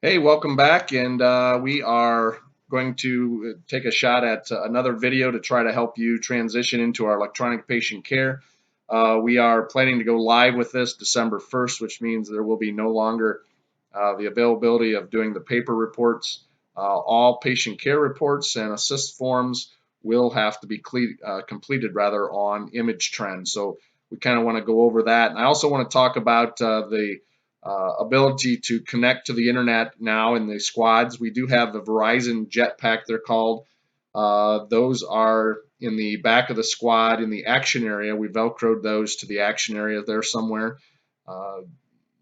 Hey, welcome back, and we are going to take a shot at another video to try to help you transition into our electronic patient care. We are planning to go live with this December 1st, which means there will be no longer the availability of doing the paper reports. All patient care reports and assist forms will have to be completed rather on image trend. So we kind of want to go over that. And I also want to talk about the ability to connect to the internet now in the squads. We do have the Verizon Jetpack, they're called. Those are in the back of the squad in the action area. We Velcroed those to the action area there somewhere. Uh,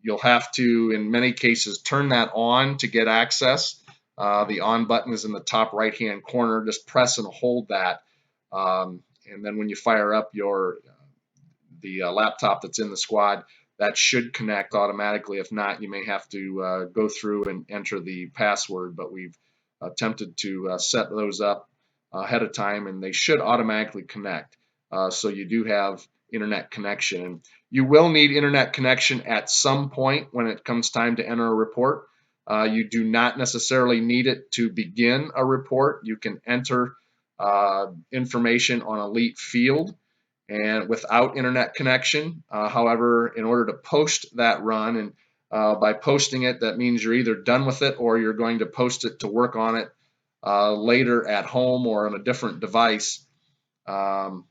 you'll have to, in many cases, turn that on to get access. The on button is in the top right hand corner. Just press and hold that. And then when you fire up the laptop that's in the squad, that should connect automatically. If not, you may have to go through and enter the password, but we've attempted to set those up ahead of time, and they should automatically connect. So you do have internet connection. And you will need internet connection at some point when it comes time to enter a report. You do not necessarily need it to begin a report. You can enter information on Elite Field and without internet connection. However, in order to post that run, and by posting it, that means you're either done with it or you're going to post it to work on it later at home or on a different device um,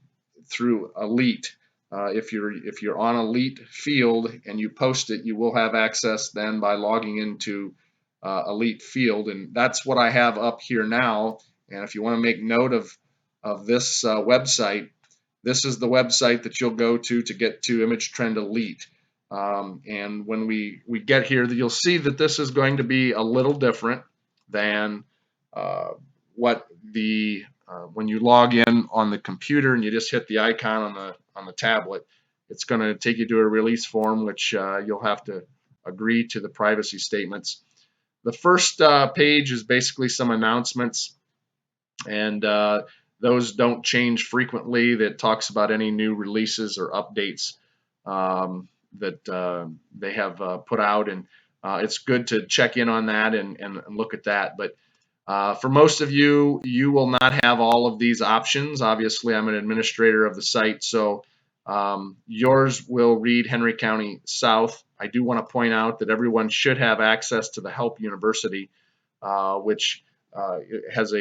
through Elite. If you're on Elite Field and you post it, you will have access then by logging into Elite Field, and that's what I have up here now. And if you want to make note of this website, this is the website that you'll go to get to Image Trend Elite. And when we get here, you'll see that this is going to be a little different than uh, what the when you log in on the computer and you just hit the icon on the tablet. It's going to take you to a release form, which you'll have to agree to the privacy statements. The first page is basically some announcements, and those don't change frequently. That talks about any new releases or updates that they have put out, and it's good to check in on that and look at that. But for most of you, you will not have all of these options. Obviously, I'm an administrator of the site, so yours will read Henry County South. I do want to point out that everyone should have access to the Help University, which has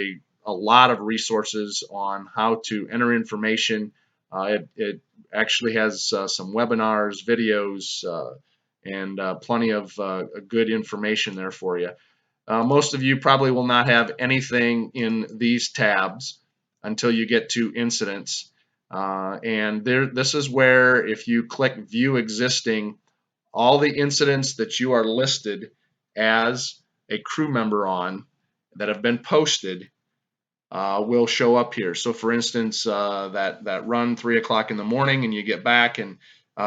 a lot of resources on how to enter information. It actually has some webinars, videos, and plenty of good information there for you. Most of you probably will not have anything in these tabs until you get to incidents. This is where if you click View Existing, all the incidents that you are listed as a crew member on that have been posted will show up here. So for instance, that run 3 o'clock in the morning and you get back and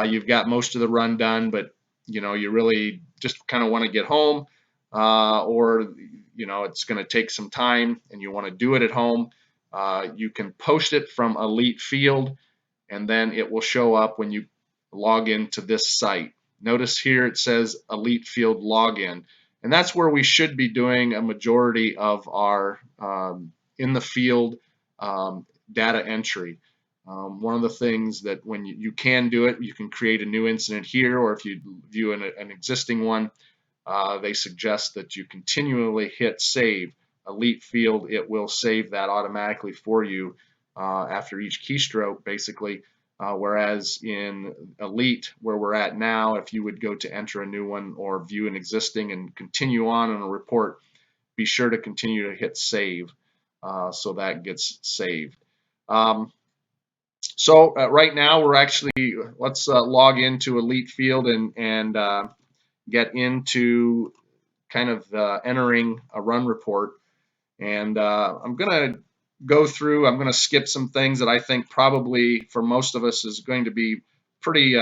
you've got most of the run done, but you really just kind of want to get home, or it's going to take some time and you want to do it at home. You can post it from Elite Field, and then it will show up when you log into this site. Notice here it says Elite Field Login, and that's where we should be doing a majority of our in the field data entry. One of the things that when you can do it, you can create a new incident here, or if you view an existing one, they suggest that you continually hit save. Elite Field, it will save that automatically for you after each keystroke, basically. Whereas in Elite, where we're at now, if you would go to enter a new one or view an existing and continue on in a report, be sure to continue to hit save so that gets saved. So right now we're actually, let's log into Elite Field and get into kind of entering a run report. And I'm going to go through, I'm going to skip some things that I think probably for most of us is going to be pretty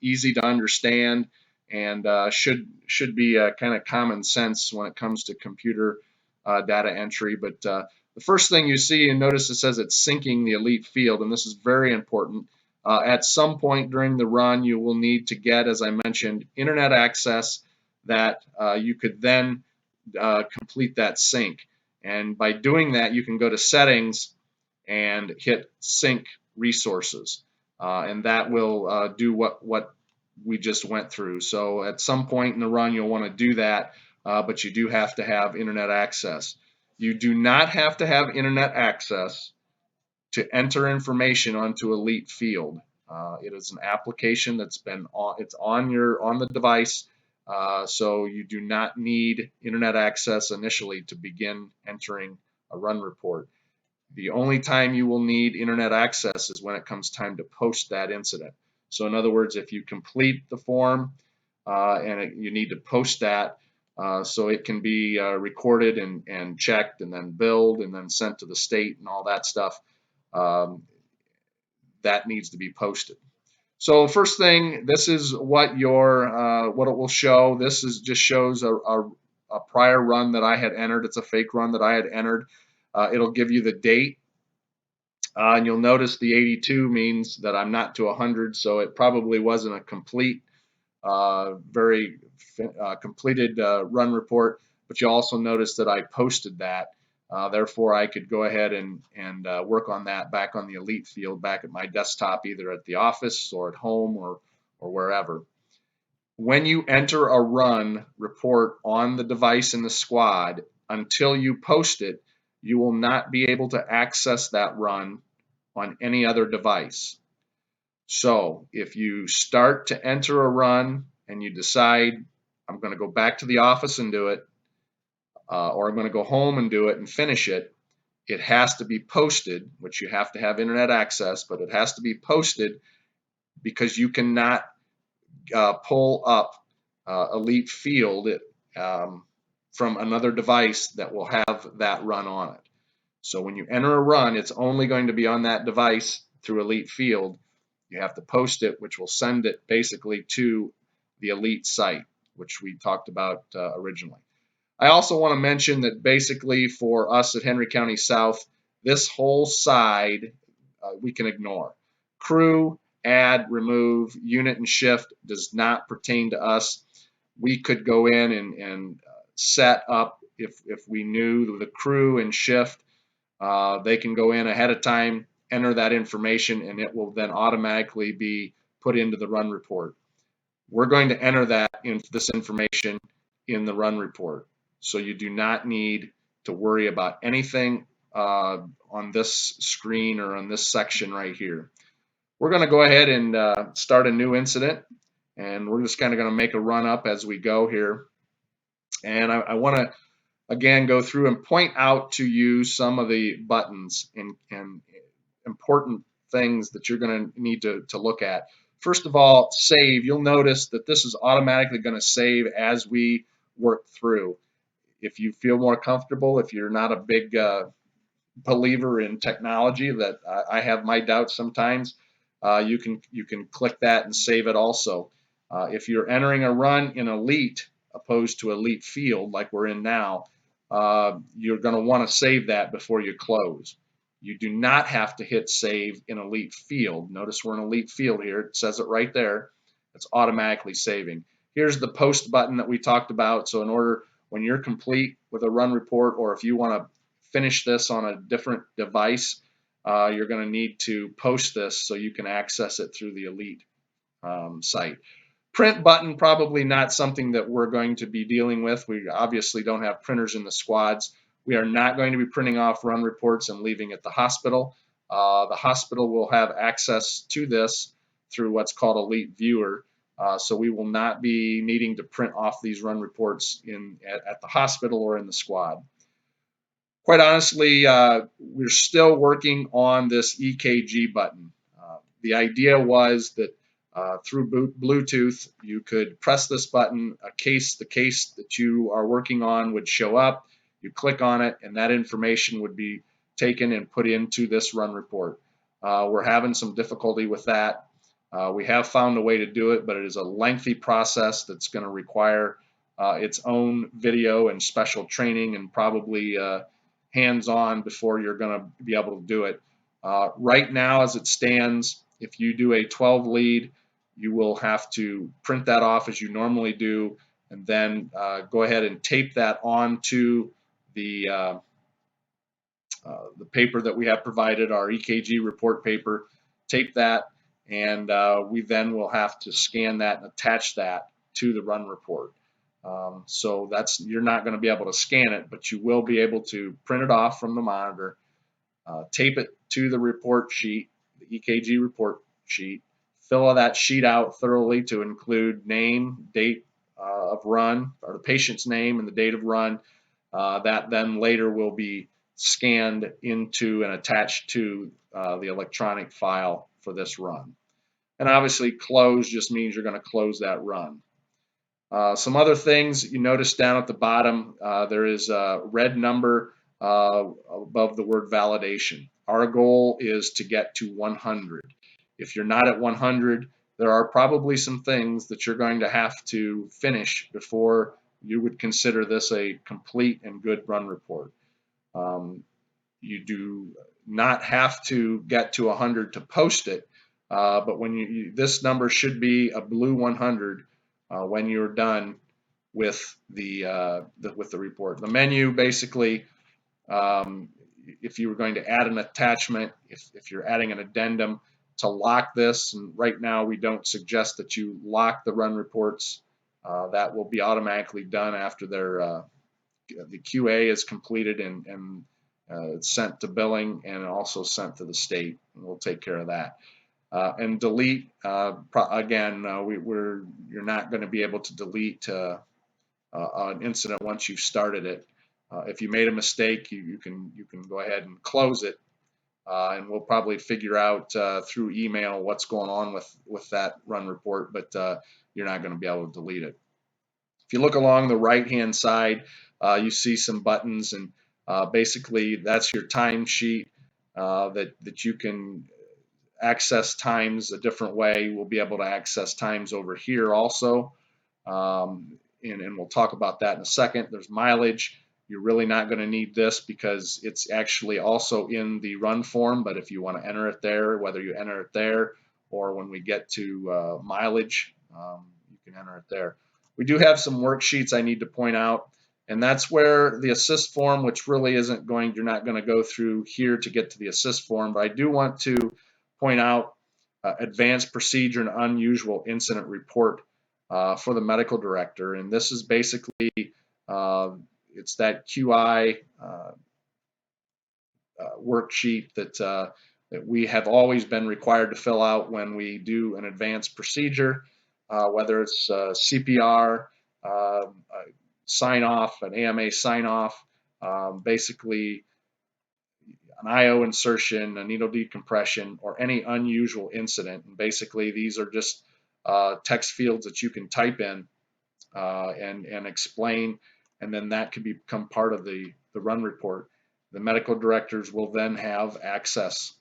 easy to understand, and should be kind of common sense when it comes to computer data entry. But the first thing you see, and notice it says it's syncing the Elite Field, and this is very important. At some point during the run, you will need to get, as I mentioned, internet access that you could then complete that sync. And by doing that, you can go to settings and hit sync resources. And that will do what we just went through. So at some point in the run, you'll want to do that, but you do have to have internet access. You do not have to have internet access to enter information onto Elite Field. It is an application that's been it's on the device, so you do not need internet access initially to begin entering a run report. The only time you will need internet access is when it comes time to post that incident. So in other words, if you complete the form you need to post that so it can be recorded and checked and then billed and then sent to the state and all that stuff, um, that needs to be posted. So first thing, this is what what it will show. This is just shows a prior run that I had entered. It's a fake run that I had entered. It'll give you the date. And you'll notice the 82 means that I'm not to 100, so it probably wasn't a complete, very completed run report. But you also notice that I posted that. Therefore, I could go ahead and work on that back on the Elite Field, back at my desktop, either at the office or at home or wherever. When you enter a run report on the device in the squad, until you post it, you will not be able to access that run on any other device. So if you start to enter a run and you decide, I'm going to go back to the office and do it, or I'm going to go home and do it and finish it, it has to be posted, which you have to have internet access, but it has to be posted because you cannot pull up Elite Field from another device that will have that run on it. So when you enter a run, it's only going to be on that device through Elite Field. You have to post it, which will send it basically to the Elite site, which we talked about originally. I also want to mention that basically for us at Henry County South, this whole side we can ignore. Crew, add, remove, unit, and shift does not pertain to us. We could go in and set up, if we knew the crew and shift, they can go in ahead of time, enter that information, and it will then automatically be put into the run report. We're going to enter this information in the run report. So you do not need to worry about anything on this screen or on this section right here. We're going to go ahead and start a new incident, and we're just kind of going to make a run up as we go here. And I want to again go through and point out to you some of the buttons and important things that you're going to need to look at. First of all, save. You'll notice that this is automatically going to save as we work through. If you feel more comfortable, if you're not a big believer in technology, that I have my doubts sometimes, you can click that and save it also. If you're entering a run in Elite opposed to Elite Field like we're in now, you're going to want to save that before you close. You do not have to hit save in Elite Field. Notice we're in Elite Field here. It says it right there. It's automatically saving. Here's the post button that we talked about. So in order, when you're complete with a run report, or if you want to finish this on a different device, you're going to need to post this so you can access it through the Elite site. Print button, probably not something that we're going to be dealing with. We obviously don't have printers in the squads. We are not going to be printing off run reports and leaving at the hospital. The hospital will have access to this through what's called Elite Viewer. So we will not be needing to print off these run reports at the hospital or in the squad. Quite honestly, we're still working on this EKG button. The idea was that through Bluetooth, you could press this button, the case that you are working on would show up, you click on it, and that information would be taken and put into this run report. We're having some difficulty with that. We have found a way to do it, but it is a lengthy process that's going to require its own video and special training and probably hands-on before you're going to be able to do it. Right now, as it stands, if you do a 12 lead, you will have to print that off as you normally do, and then go ahead and tape that onto the paper that we have provided, our EKG report paper. Tape that, and we then will have to scan that and attach that to the run report. So you're not going to be able to scan it, but you will be able to print it off from the monitor, tape it to the report sheet, the EKG report sheet, fill that sheet out thoroughly to include name, date of run, or the patient's name and the date of run. That then later will be scanned into and attached to the electronic file for this run. And obviously close just means you're going to close that run. Some other things you notice down at the bottom, there is a red number above the word validation. Our goal is to get to 100. If you're not at 100, there are probably some things that you're going to have to finish before you would consider this a complete and good run report. You do not have to get to 100 to post it, but when this number should be a blue 100 when you're done with the report. The menu basically, if you were going to add an attachment, if you're adding an addendum to lock this, and right now we don't suggest that you lock the run reports. That will be automatically done after the QA is completed and it's sent to billing and also sent to the state, and we'll take care of that. And delete, again, you're not going to be able to delete an incident once you've started it. If you made a mistake, you can go ahead and close it, and we'll probably figure out through email what's going on with that run report, but you're not going to be able to delete it. If you look along the right-hand side, you see some buttons, and basically that's your timesheet that you can access times a different way. We'll be able to access times over here also, and we'll talk about that in a second. There's mileage. You're really not going to need this because it's actually also in the run form, but if you want to enter it there, whether you enter it there or when we get to mileage, you can enter it there. We do have some worksheets I need to point out, and that's where the assist form, which really you're not going to go through here to get to the assist form, but I do want to point out advanced procedure and unusual incident report for the medical director. And this is basically, it's that QI worksheet that we have always been required to fill out when we do an advanced procedure, whether it's CPR, sign off, an AMA sign off, basically an IO insertion, a needle decompression, or any unusual incident. And basically, these are just text fields that you can type in and explain, and then that can become part of the run report. The medical directors will then have access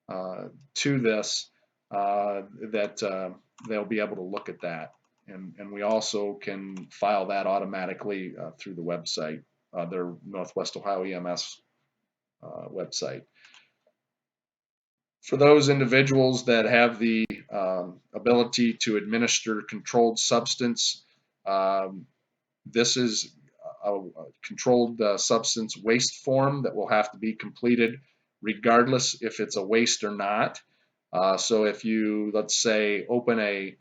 to this, that they'll be able to look at that. And we also can file that automatically through the website, their Northwest Ohio EMS website. For those individuals that have the ability to administer controlled substance, this is a controlled substance waste form that will have to be completed regardless if it's a waste or not. So if you, let's say, open a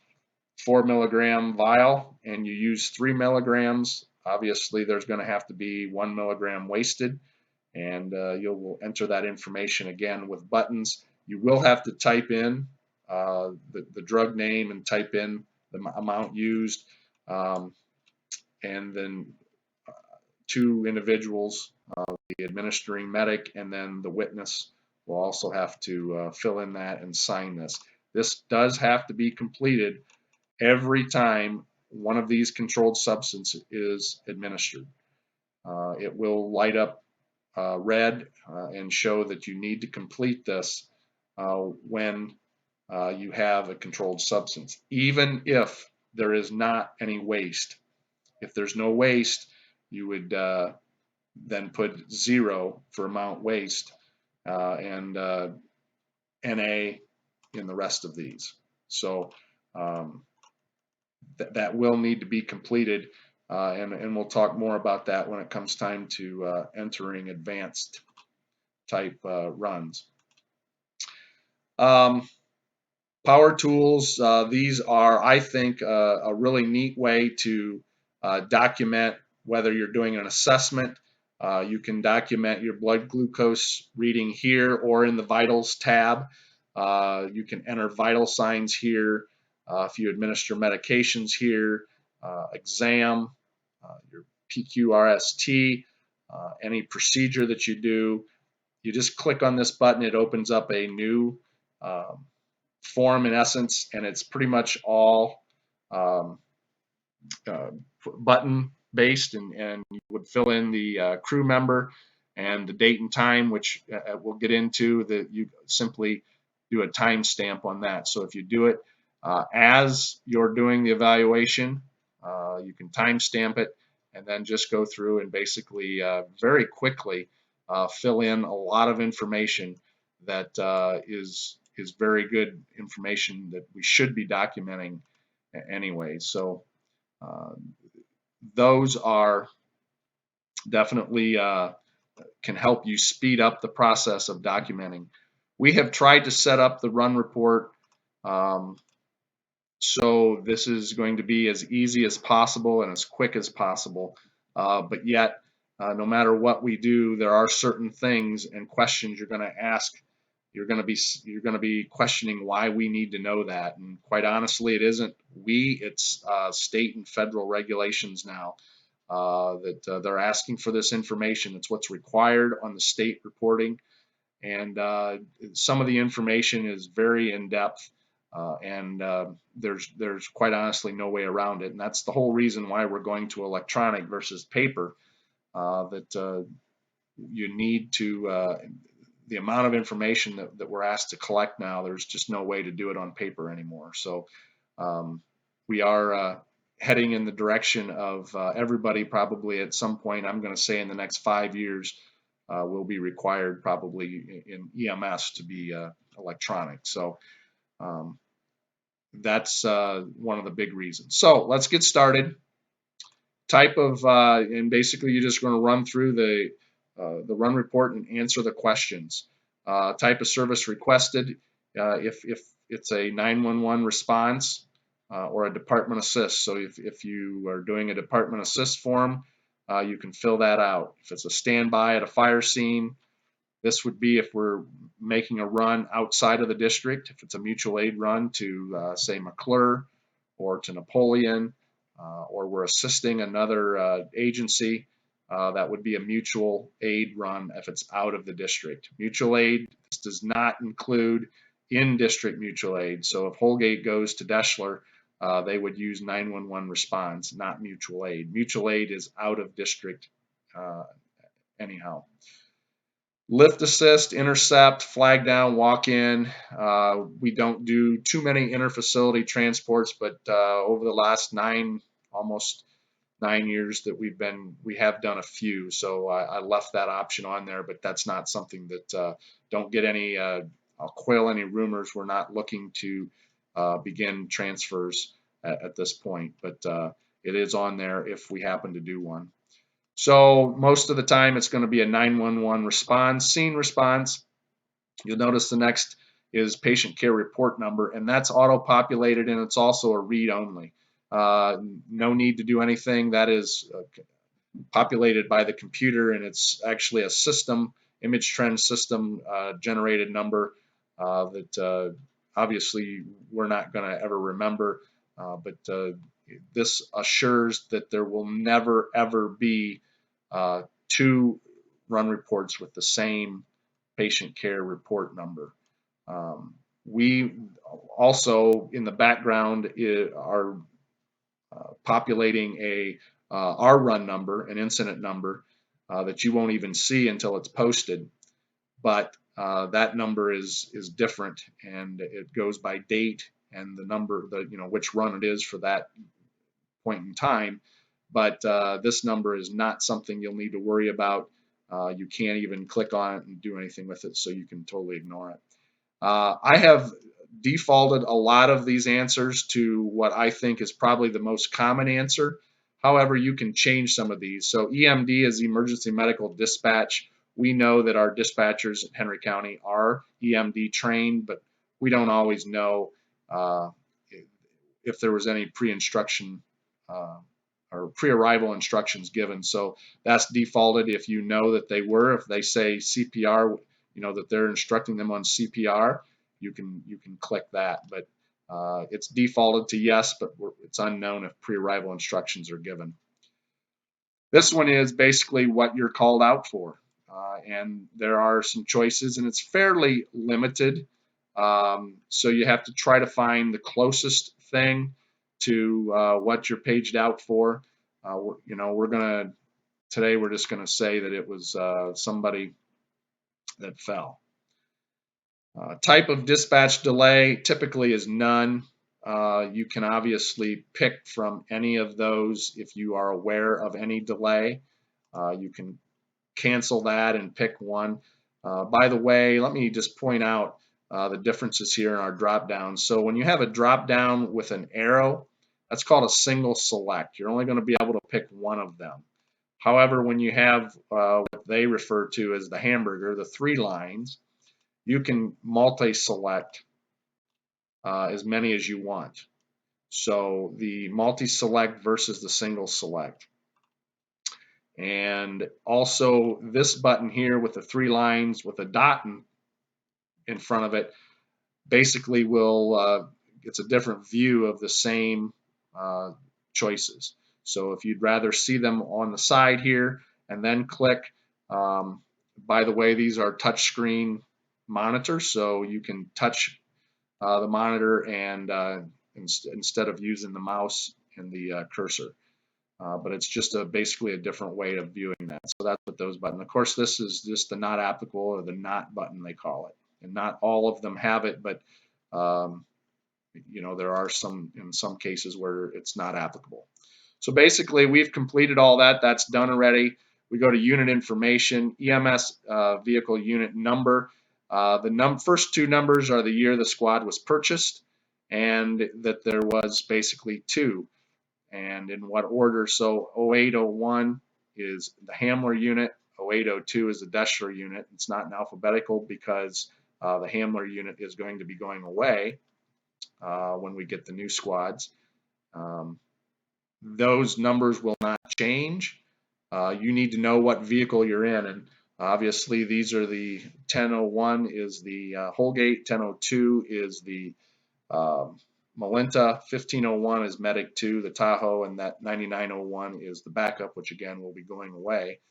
4 milligram vial and you use 3 milligrams, obviously there's going to have to be 1 milligram wasted, and you'll enter that information again with buttons. You will have to type in the drug name and type in the amount used, and then 2 individuals, the administering medic and then the witness, will also have to fill in that and sign this. This does have to be completed every time one of these controlled substances is administered. It will light up red and show that you need to complete this when you have a controlled substance, even if there is not any waste. If there's no waste, you would then put 0 for amount waste, and NA in the rest of these. So that will need to be completed and we'll talk more about that when it comes time to entering advanced type runs. Power tools, these are, I think, a really neat way to document whether you're doing an assessment. You can document your blood glucose reading here or in the vitals tab. You can enter vital signs here. If you administer medications here, exam, your PQRST, any procedure that you do, you just click on this button. It opens up a new form in essence, and it's pretty much all um, uh, button based, and you would fill in the crew member and the date and time, which we'll get into. That you simply do a timestamp on that. So if you do it as you're doing the evaluation, you can timestamp it and then just go through and basically very quickly fill in a lot of information that is very good information that we should be documenting anyway. So uh, those are definitely can help you speed up the process of documenting. We have tried to set up the run report um, so this is going to be as easy as possible and as quick as possible. But yet, no matter what we do, there are certain things and questions you're going to ask. You're going to be questioning why we need to know that. And quite honestly, it isn't we; it's state and federal regulations now that they're asking for this information. It's what's required on the state reporting, and some of the information is very in depth. And there's quite honestly no way around it, and that's the whole reason why we're going to electronic versus paper. That you need to the amount of information that we're asked to collect now. There's just no way to do it on paper anymore. So we are heading in the direction of everybody probably at some point. I'm going to say in the next 5 years will be required probably in EMS to be electronic. So um, that's one of the big reasons. So let's get started. Type of, and basically you're just going to run through the run report and answer the questions. Type of service requested, if it's a 911 response or a department assist. So if you are doing a department assist form, you can fill that out. If it's a standby at a fire scene, this would be if we're making a run outside of the district, if it's a mutual aid run to, say, McClure or to Napoleon, or we're assisting another agency, that would be a mutual aid run if it's out of the district. Mutual aid does not include in-district mutual aid. So if Holgate goes to Deschler, they would use 911 response, not mutual aid. Mutual aid is out of district anyhow. Lift assist, intercept, flag down, walk in. We don't do too many interfacility transports, but over the last almost 9 years that we have done a few. So I left that option on there, but that's not something that don't get any. I'll quail any rumors. We're not looking to begin transfers at this point, but it is on there if we happen to do one. So most of the time it's going to be a 911 response, scene response. You'll notice the next is patient care report number, and that's auto-populated, and it's also a read-only. No need to do anything. That is populated by the computer, and it's actually a system, image trend system generated number that obviously we're not going to ever remember, but this assures that there will never ever be two run reports with the same patient care report number. We also in the background are populating our run number, an incident number that you won't even see until it's posted, but that number is different, and it goes by date and the number, which run it is for that point in time. But this number is not something you'll need to worry about. You can't even click on it and do anything with it, so you can totally ignore it. I have defaulted a lot of these answers to what I think is probably the most common answer. However, you can change some of these. So EMD is emergency medical dispatch. We know that our dispatchers in Henry County are EMD trained, but we don't always know uh, if there was any pre-instruction uh, or pre-arrival instructions given. So that's defaulted if you know that they were. If they say CPR, you know that they're instructing them on CPR, you can click that. But it's defaulted to yes, but it's unknown if pre-arrival instructions are given. This one is basically what you're called out for. And there are some choices, and it's fairly limited. So you have to try to find the closest thing to what you're paged out for. Today we're just gonna say that it was somebody that fell. Type of dispatch delay typically is none. You can obviously pick from any of those if you are aware of any delay. You can cancel that and pick one. By the way, let me just point out the differences here in our drop down. So when you have a drop down with an arrow, that's called a single select. You're only going to be able to pick one of them. However, when you have what they refer to as the hamburger, the 3 lines, you can multi-select as many as you want. So the multi-select versus the single select. And also this button here with the 3 lines with a dot in front of it basically will, it's a different view of the same choices. So if you'd rather see them on the side here and then click, by the way, these are touchscreen monitors, so you can touch the monitor and instead of using the mouse and the cursor. But it's just basically a different way of viewing that. So that's what those buttons. Of course, this is just the not applicable or the not button they call it. And not all of them have it, but there are some in some cases where it's not applicable. So basically, we've completed all that. That's done already. We go to unit information, EMS vehicle unit number. The first 2 numbers are the year the squad was purchased, and that there was basically 2. And in what order? So 0801 is the Hamler unit, 0802 is the Deschler unit. It's not in alphabetical because the Hamler unit is going to be going away when we get the new squads. Those numbers will not change. You need to know what vehicle you're in, and obviously these are the 1001 is the Holgate, 1002 is the Malenta, 1501 is Medic 2, the Tahoe, and that 9901 is the backup, which again will be going away.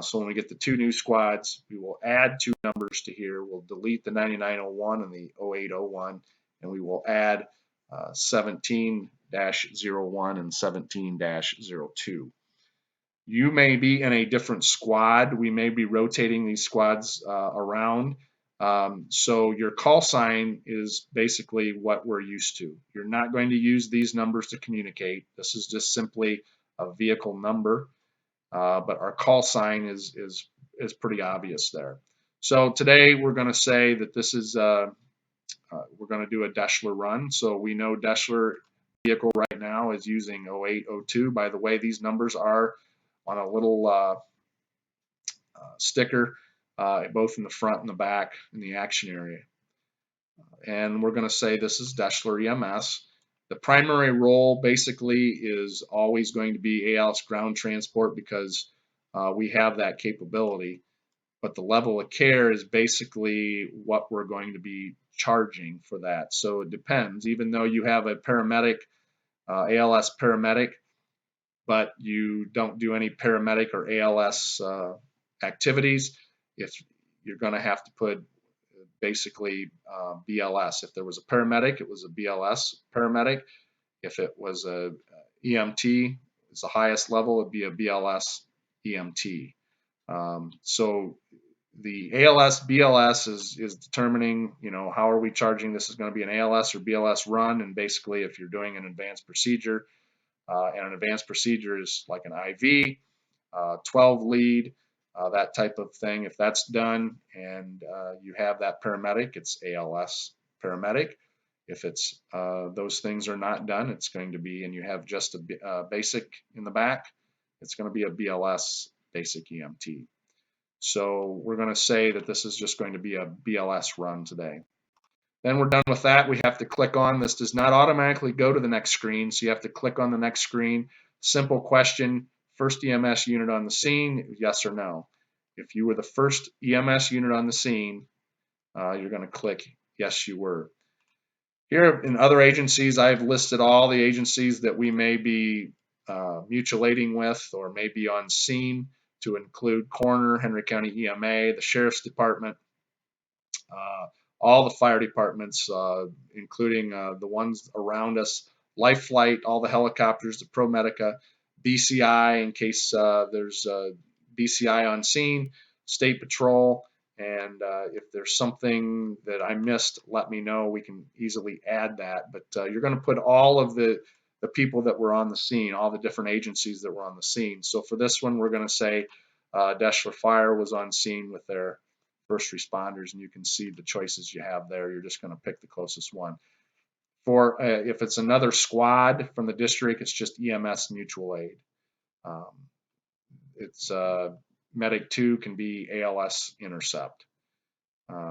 So when we get the 2 new squads, we will add 2 numbers to here. We'll delete the 9901 and the 0801, and we will add 17-01 and 17-02. You may be in a different squad. We may be rotating these squads around. So your call sign is basically what we're used to. You're not going to use these numbers to communicate. This is just simply a vehicle number, but our call sign is pretty obvious there. So today we're going to say that this is we're going to do a Deschler run. So we know Deschler vehicle right now is using 0802. By the way, these numbers are on a little sticker, both in the front and the back in the action area. And we're going to say this is Deschler EMS. The primary role basically is always going to be ALS ground transport because we have that capability. But the level of care is basically what we're going to be charging for that. So it depends. Even though you have a paramedic, ALS paramedic, but you don't do any paramedic or ALS activities, if you're going to have to put basically BLS. If there was a paramedic, it was a BLS paramedic. If it was a EMT, it's the highest level, it'd be a BLS EMT. So the ALS BLS is determining, how are we charging? This is going to be an ALS or BLS run, and basically if you're doing an advanced procedure, and an advanced procedure is like an IV, 12 lead, that type of thing. If that's done and you have that paramedic, it's ALS paramedic. If it's those things are not done, it's going to be, and you have just a basic in the back, it's going to be a BLS basic EMT. So we're going to say that this is just going to be a BLS run today. Then we're done with that. We have to click on, this does not automatically go to the next screen, so you have to click on the next screen. Simple question, first EMS unit on the scene, yes or no. If you were the first EMS unit on the scene, you're going to click yes, you were. Here in other agencies, I've listed all the agencies that we may be mutual aiding with or may be on scene, to include Coroner, Henry County EMA, the Sheriff's Department, all the fire departments, including the ones around us, Life Flight, all the helicopters, the ProMedica, BCI in case there's BCI on scene, State Patrol, and if there's something that I missed, let me know. We can easily add that. But you're going to put all of the people that were on the scene, all the different agencies that were on the scene. So for this one, we're going to say Deshler Fire was on scene with their first responders, and you can see the choices you have there. You're just going to pick the closest one. For if it's another squad from the district, it's just EMS mutual aid. It's Medic 2 can be ALS intercept.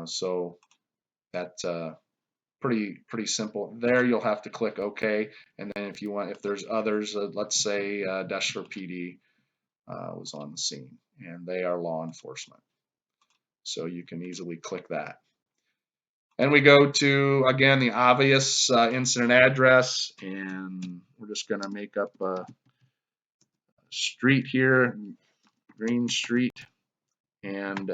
So that's pretty simple. There you'll have to click OK, and then if you want, if there's others, let's say Deshler PD was on the scene, and they are law enforcement. So you can easily click that. And we go to, again, the obvious incident address, and we're just going to make up a street here, Green Street. And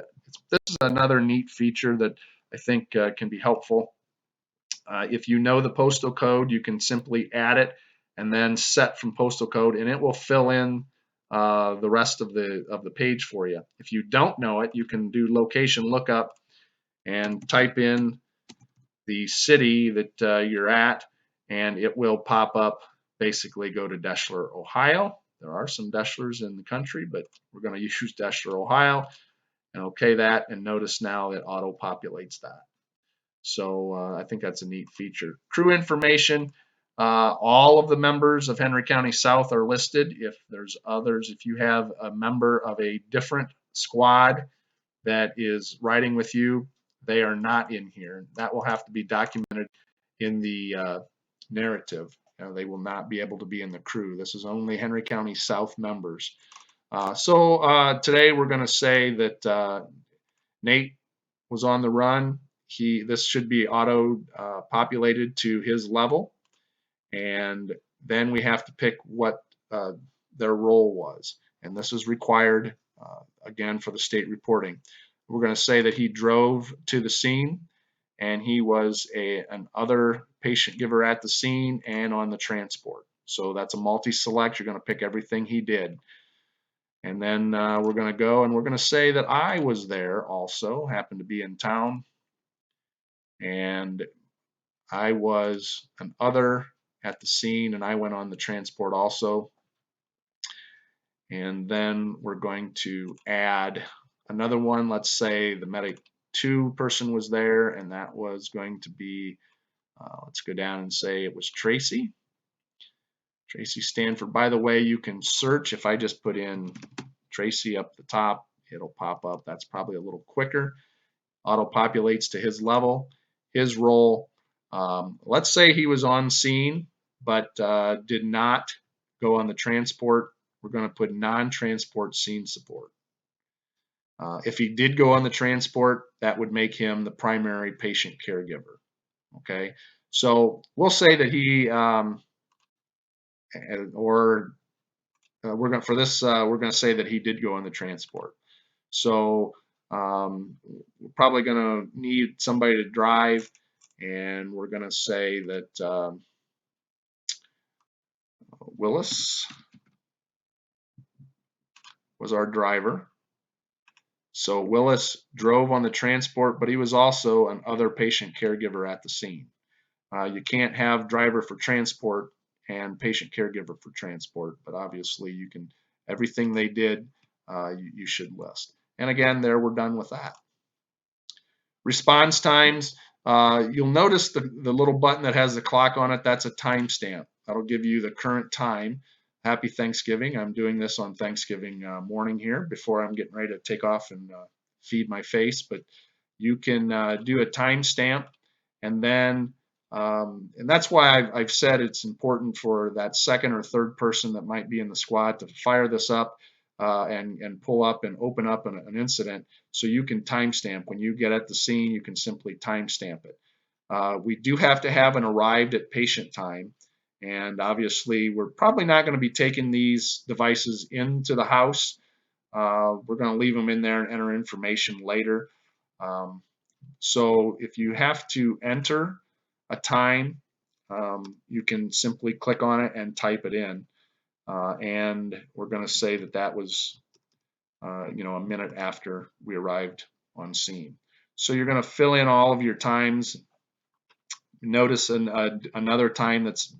this is another neat feature that I think can be helpful. If you know the postal code, you can simply add it and then set from postal code, and it will fill in the rest of the page for you. If you don't know it, you can do location lookup and type in the city that you're at, and it will pop up. Basically, go to Deshler, Ohio. There are some Deshlers in the country, but we're going to use Deshler, Ohio, and OK that. And notice now it auto populates that. So I think that's a neat feature. Crew information. All of the members of Henry County South are listed. If there's others, if you have a member of a different squad that is riding with you, they are not in here. That will have to be documented in the narrative. They will not be able to be in the crew. This is only Henry County South members. So today we're going to say that Nate was on the run. This should be auto populated to his level, and then we have to pick what their role was, and this is required again for the state reporting. We're going to say that he drove to the scene, and he was an other patient giver at the scene and on the transport. So that's a multi-select. You're going to pick everything he did. And then we're going to go and we're going to say that I was there also, happened to be in town, and I was an other at the scene, and I went on the transport also. And then we're going to add another one. Let's say the Medic 2 person was there, and that was going to be, let's go down and say it was Tracy. Tracy Stanford. By the way, you can search. If I just put in Tracy up the top, it'll pop up. That's probably a little quicker. Auto populates to his level, his role. Let's say he was on scene, but did not go on the transport. We're going to put non-transport scene support. If he did go on the transport, that would make him the primary patient caregiver. Okay, so we'll say that he, we're going for this, we're going to say that he did go on the transport. So we're probably going to need somebody to drive, and we're going to say that Willis was our driver. So Willis drove on the transport, but he was also an other patient caregiver at the scene. You can't have driver for transport and patient caregiver for transport, but obviously you can, everything they did, you should list. And again, there we're done with that. Response times, You'll notice the little button that has the clock on it. That's a timestamp. That'll give you the current time. Happy Thanksgiving. I'm doing this on Thanksgiving morning here before I'm getting ready to take off and feed my face. But you can do a timestamp, and then and that's why I've said it's important for that second or third person that might be in the squad to fire this up and pull up and open up an incident, so you can timestamp. When you get at the scene, you can simply timestamp it. We do have to have an arrived at patient time, and obviously we're probably not going to be taking these devices into the house. We're going to leave them in there and enter information later. Um, so if you have to enter a time, you can simply click on it and type it in. And we're going to say that that was a minute after we arrived on scene. So you're going to fill in all of your times. Notice another time that's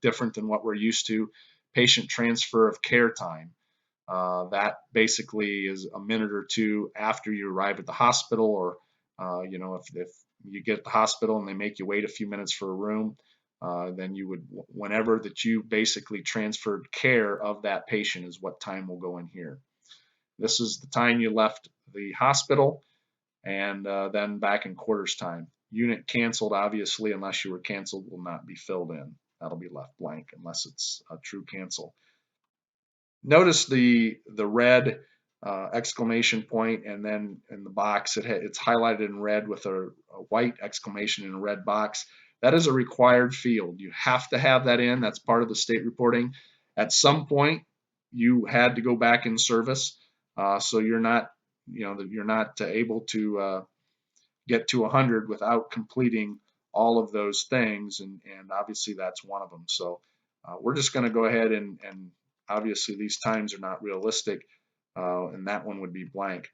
different than what we're used to: patient transfer of care time. That basically is a minute or two after you arrive at the hospital, or if you get at the hospital and they make you wait a few minutes for a room, then you would, whenever that you basically transferred care of that patient, is what time will go in here. This is the time you left the hospital, and then back in quarters time. Unit canceled, obviously, unless you were canceled, will not be filled in. That'll be left blank unless it's a true cancel. Notice the red exclamation point, and then in the box it's highlighted in red with a white exclamation in a red box. That is a required field. You have to have that in. That's part of the state reporting. At some point, you had to go back in service, so you're not able to get to 100 without completing all of those things, and obviously that's one of them. So we're just going to go ahead and obviously these times are not realistic, and that one would be blank,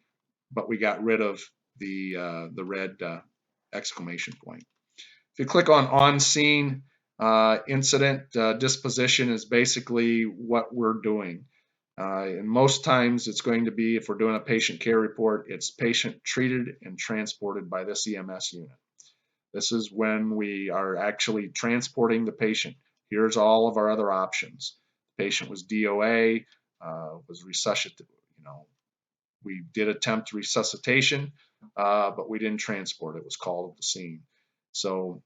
but we got rid of the red exclamation point. If you click on scene, incident disposition is basically what we're doing. And most times it's going to be, if we're doing a patient care report, it's patient treated and transported by this EMS unit. This is when we are actually transporting the patient. Here's all of our other options. The patient was DOA, was resuscitated. We did attempt resuscitation, but we didn't transport. It was called at the scene. So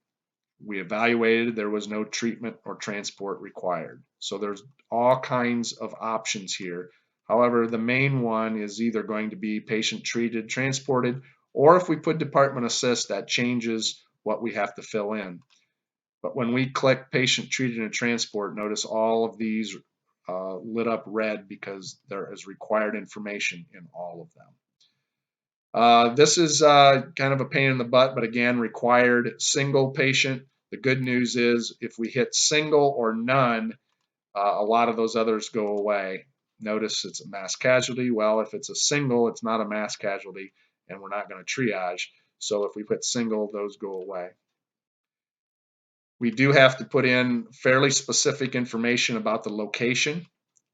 we evaluated, there was no treatment or transport required. So there's all kinds of options here. However, the main one is either going to be patient treated, transported, or if we put department assist, that changes what we have to fill in. But when we click patient treated and transport, notice all of these lit up red because there is required information in all of them. This is kind of a pain in the butt, but again, required single patient. The good news is if we hit single or none, a lot of those others go away. Notice it's a mass casualty. Well, if it's a single, it's not a mass casualty, and we're not going to triage. So if we put single, those go away. We do have to put in fairly specific information about the location,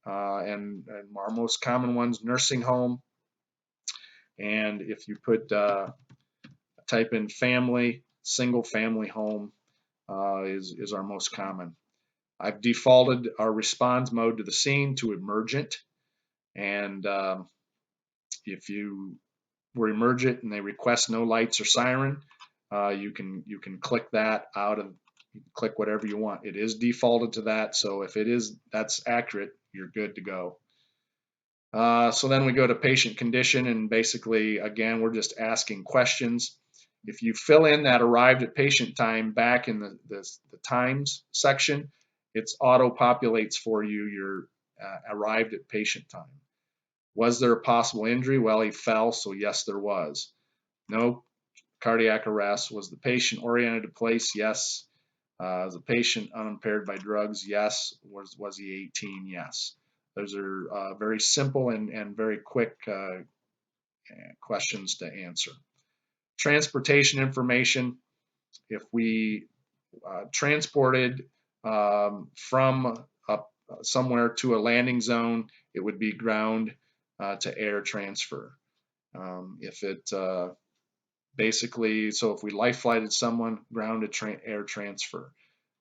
and our most common ones, nursing home. And if you put type in family, single family home is our most common. I've defaulted our response mode to the scene to emergent, and if you were emergent and they request no lights or siren, you can click that out and click whatever you want. It is defaulted to that, so if that's accurate, you're good to go. So then we go to patient condition, and basically, again, we're just asking questions. If you fill in that arrived at patient time back in the times section, it auto-populates for you your arrived at patient time. Was there a possible injury? Well, he fell, so yes, there was. No cardiac arrest. Was the patient oriented to place? Yes. Was the patient unimpaired by drugs? Yes. Was he 18? Yes. Those are very simple and very quick questions to answer. Transportation information. If we transported from somewhere to a landing zone, it would be ground to air transfer. If it Basically, so if we life flighted someone, ground to air transfer.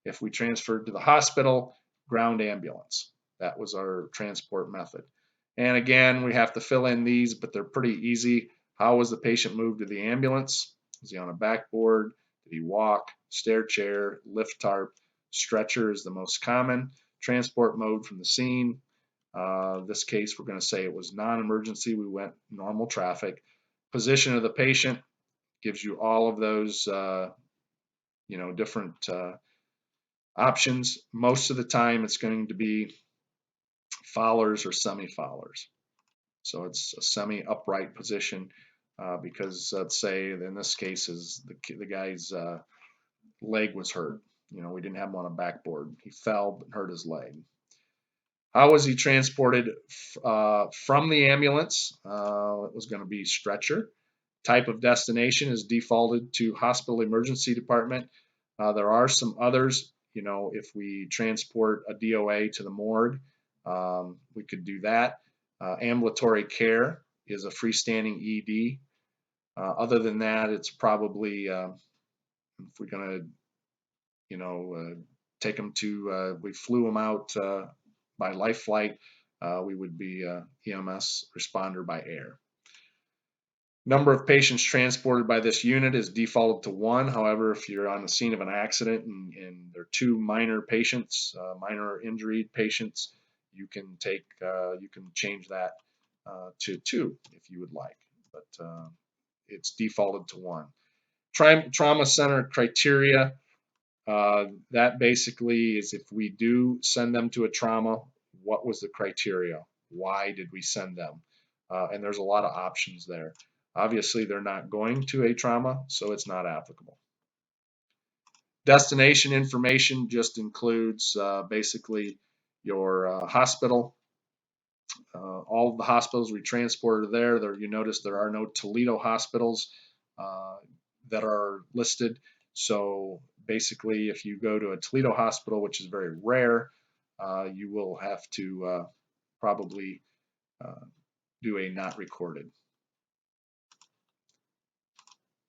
If we transferred to the hospital, ground ambulance. That was our transport method. And again, we have to fill in these, but they're pretty easy. How was the patient moved to the ambulance? Was he on a backboard? Did he walk? Stair chair, lift tarp, stretcher is the most common. Transport mode from the scene. This case, we're going to say it was non-emergency. We went normal traffic. Position of the patient gives you all of those, different options. Most of the time, it's going to be Fowlers or semi-Fowlers. So it's a semi-upright position because let's say in this case is the guy's leg was hurt. We didn't have him on a backboard. He fell but hurt his leg. How was he transported from the ambulance? It was going to be stretcher. Type of destination is defaulted to hospital emergency department. There are some others. If we transport a DOA to the morgue, we could do that. Ambulatory care is a freestanding ED. Other than that, it's probably if we're going to, take them to, we flew them out by life flight, we would be EMS responder by air. Number of patients transported by this unit is defaulted to 1. However, if you're on the scene of an accident and there are 2 minor patients, minor injured patients, you can change that to 2 if you would like, but it's defaulted to 1. Trauma center criteria, that basically is if we do send them to a trauma, what was the criteria? Why did we send them? And there's a lot of options there. Obviously, they're not going to a trauma, so it's not applicable. Destination information just includes basically your hospital. All of the hospitals we transported there, you notice there are no Toledo hospitals that are listed. So basically, if you go to a Toledo hospital, which is very rare, you will have to probably do a not recorded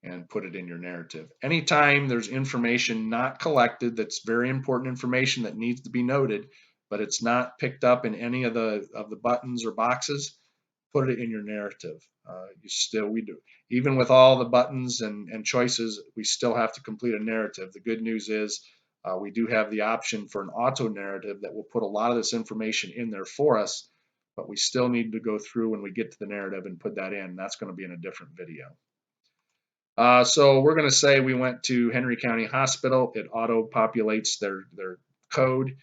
and put it in your narrative. Anytime there's information not collected, that's very important information that needs to be noted, but it's not picked up in any of the buttons or boxes, put it in your narrative. We do, even with all the buttons and choices, we still have to complete a narrative. The good news is we do have the option for an auto narrative that will put a lot of this information in there for us, but we still need to go through when we get to the narrative and put that in. That's going to be in a different video. So we're going to say we went to Henry County Hospital. It auto-populates their code,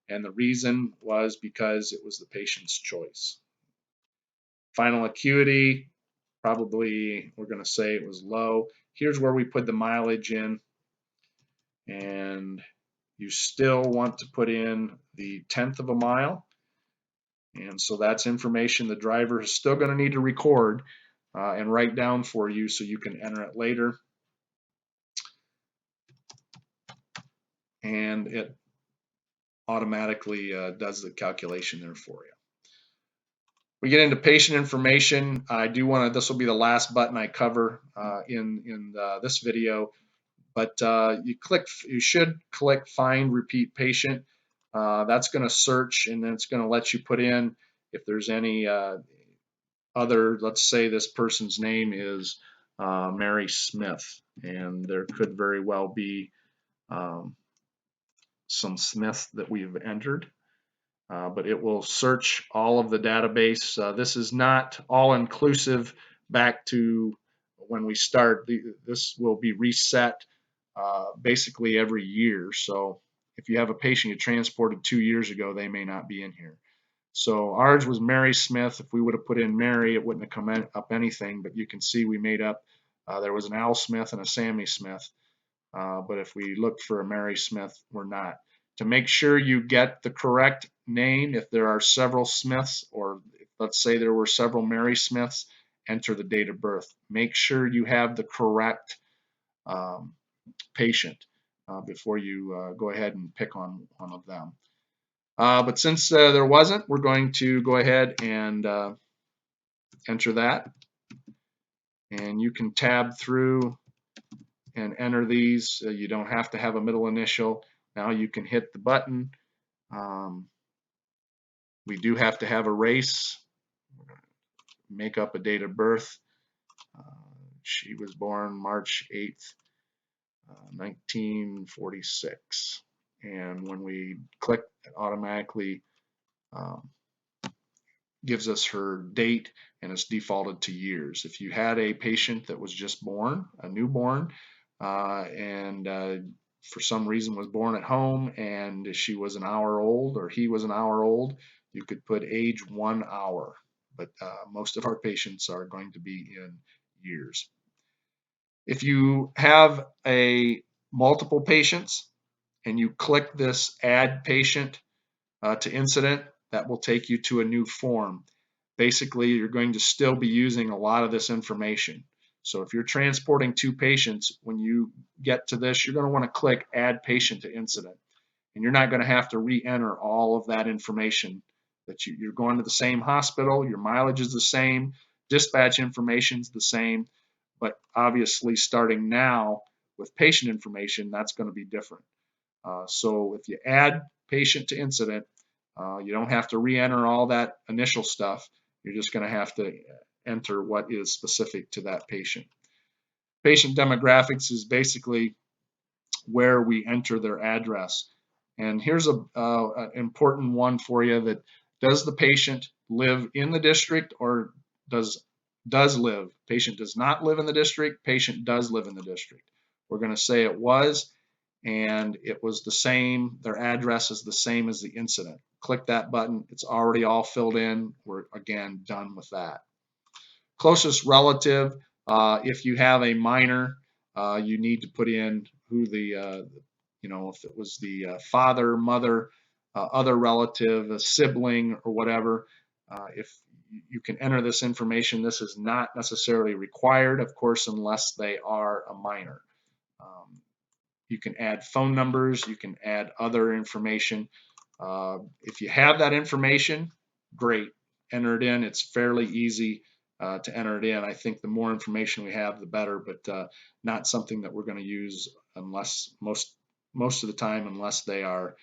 and the reason was because it was the patient's choice. Final acuity, probably we're going to say it was low. Here's where we put the mileage in, and you still want to put in the 1/10 of a mile. And so that's information the driver is still going to need to record and write down for you so you can enter it later. And it automatically does the calculation there for you. We get into patient information. I do want to, this will be the last button I cover in this video, but you should click find repeat patient. That's going to search, and then it's going to let you put in if there's any other, let's say this person's name is Mary Smith, and there could very well be some Smith that we've entered, but it will search all of the database. This is not all inclusive back to when we start. This will be reset basically every year. So if you have a patient you transported 2 years ago, they may not be in here. So ours was Mary Smith. If we would have put in Mary, it wouldn't have come up anything, but you can see we made up, there was an Al Smith and a Sammy Smith. But if we look for a Mary Smith, we're not. To make sure you get the correct name, if there are several Smiths, or let's say there were several Mary Smiths, enter the date of birth. Make sure you have the correct patient before you go ahead and pick on one of them. But since there wasn't, we're going to go ahead and enter that. and you can tab through and enter these. You don't have to have a middle initial. Now you can hit the button. We do have to have a race, make up a date of birth. She was born March 8th, 1946. And when we click, it automatically gives us her date, and it's defaulted to years. If you had a patient that was just born, a newborn, and for some reason was born at home and she was an hour old or he was an hour old, you could put age 1 hour. But most of our patients are going to be in years. If you have a multiple patients and you click this add patient to incident, that will take you to a new form. Basically, you're going to still be using a lot of this information. So if you're transporting 2 patients, when you get to this, you're going to want to click add patient to incident. And you're not going to have to re-enter all of that information. That you're going to the same hospital, your mileage is the same, dispatch information is the same, but obviously starting now with patient information, that's going to be different. So if you add patient to incident, you don't have to re-enter all that initial stuff. You're just going to have to enter what is specific to that patient. Patient demographics is basically where we enter their address. And here's an important one for you: that does the patient live in the district or does live? Patient does not live in the district. Patient does live in the district. We're going to say it was, and it was the same. Their address is the same as the incident. Click that button. It's already all filled in. We're again done with that. Closest relative. If you have a minor, you need to put in who the if it was the father, mother, other relative, a sibling, or whatever. If you can enter this information, this is not necessarily required, of course, unless they are a minor. You can add phone numbers, you can add other information. If you have that information, great, enter it in. It's fairly easy to enter it in. I think the more information we have, the better, but not something that we're going to use unless most of the time, unless they are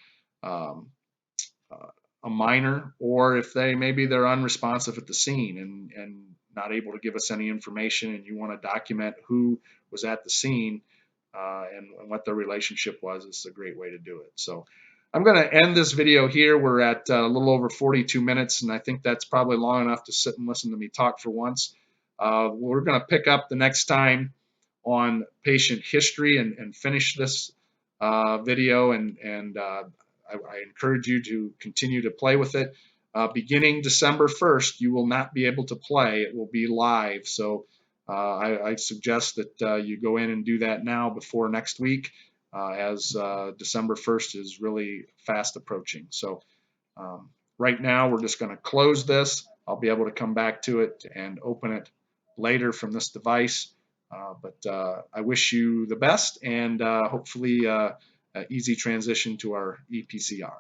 a minor, or if maybe they're unresponsive at the scene and not able to give us any information, and you want to document who was at the scene and what their relationship was. It's a great way to do it. So I'm going to end this video here. We're at a little over 42 minutes, and I think that's probably long enough to sit and listen to me talk for once. We're going to pick up the next time on patient history and finish this video, and I encourage you to continue to play with it. Beginning December 1st, you will not be able to play. It will be live. So I suggest that you go in and do that now before next week, as December 1st is really fast approaching. So right now, we're just going to close this. I'll be able to come back to it and open it later from this device. But I wish you the best, and hopefully easy transition to our ePCR.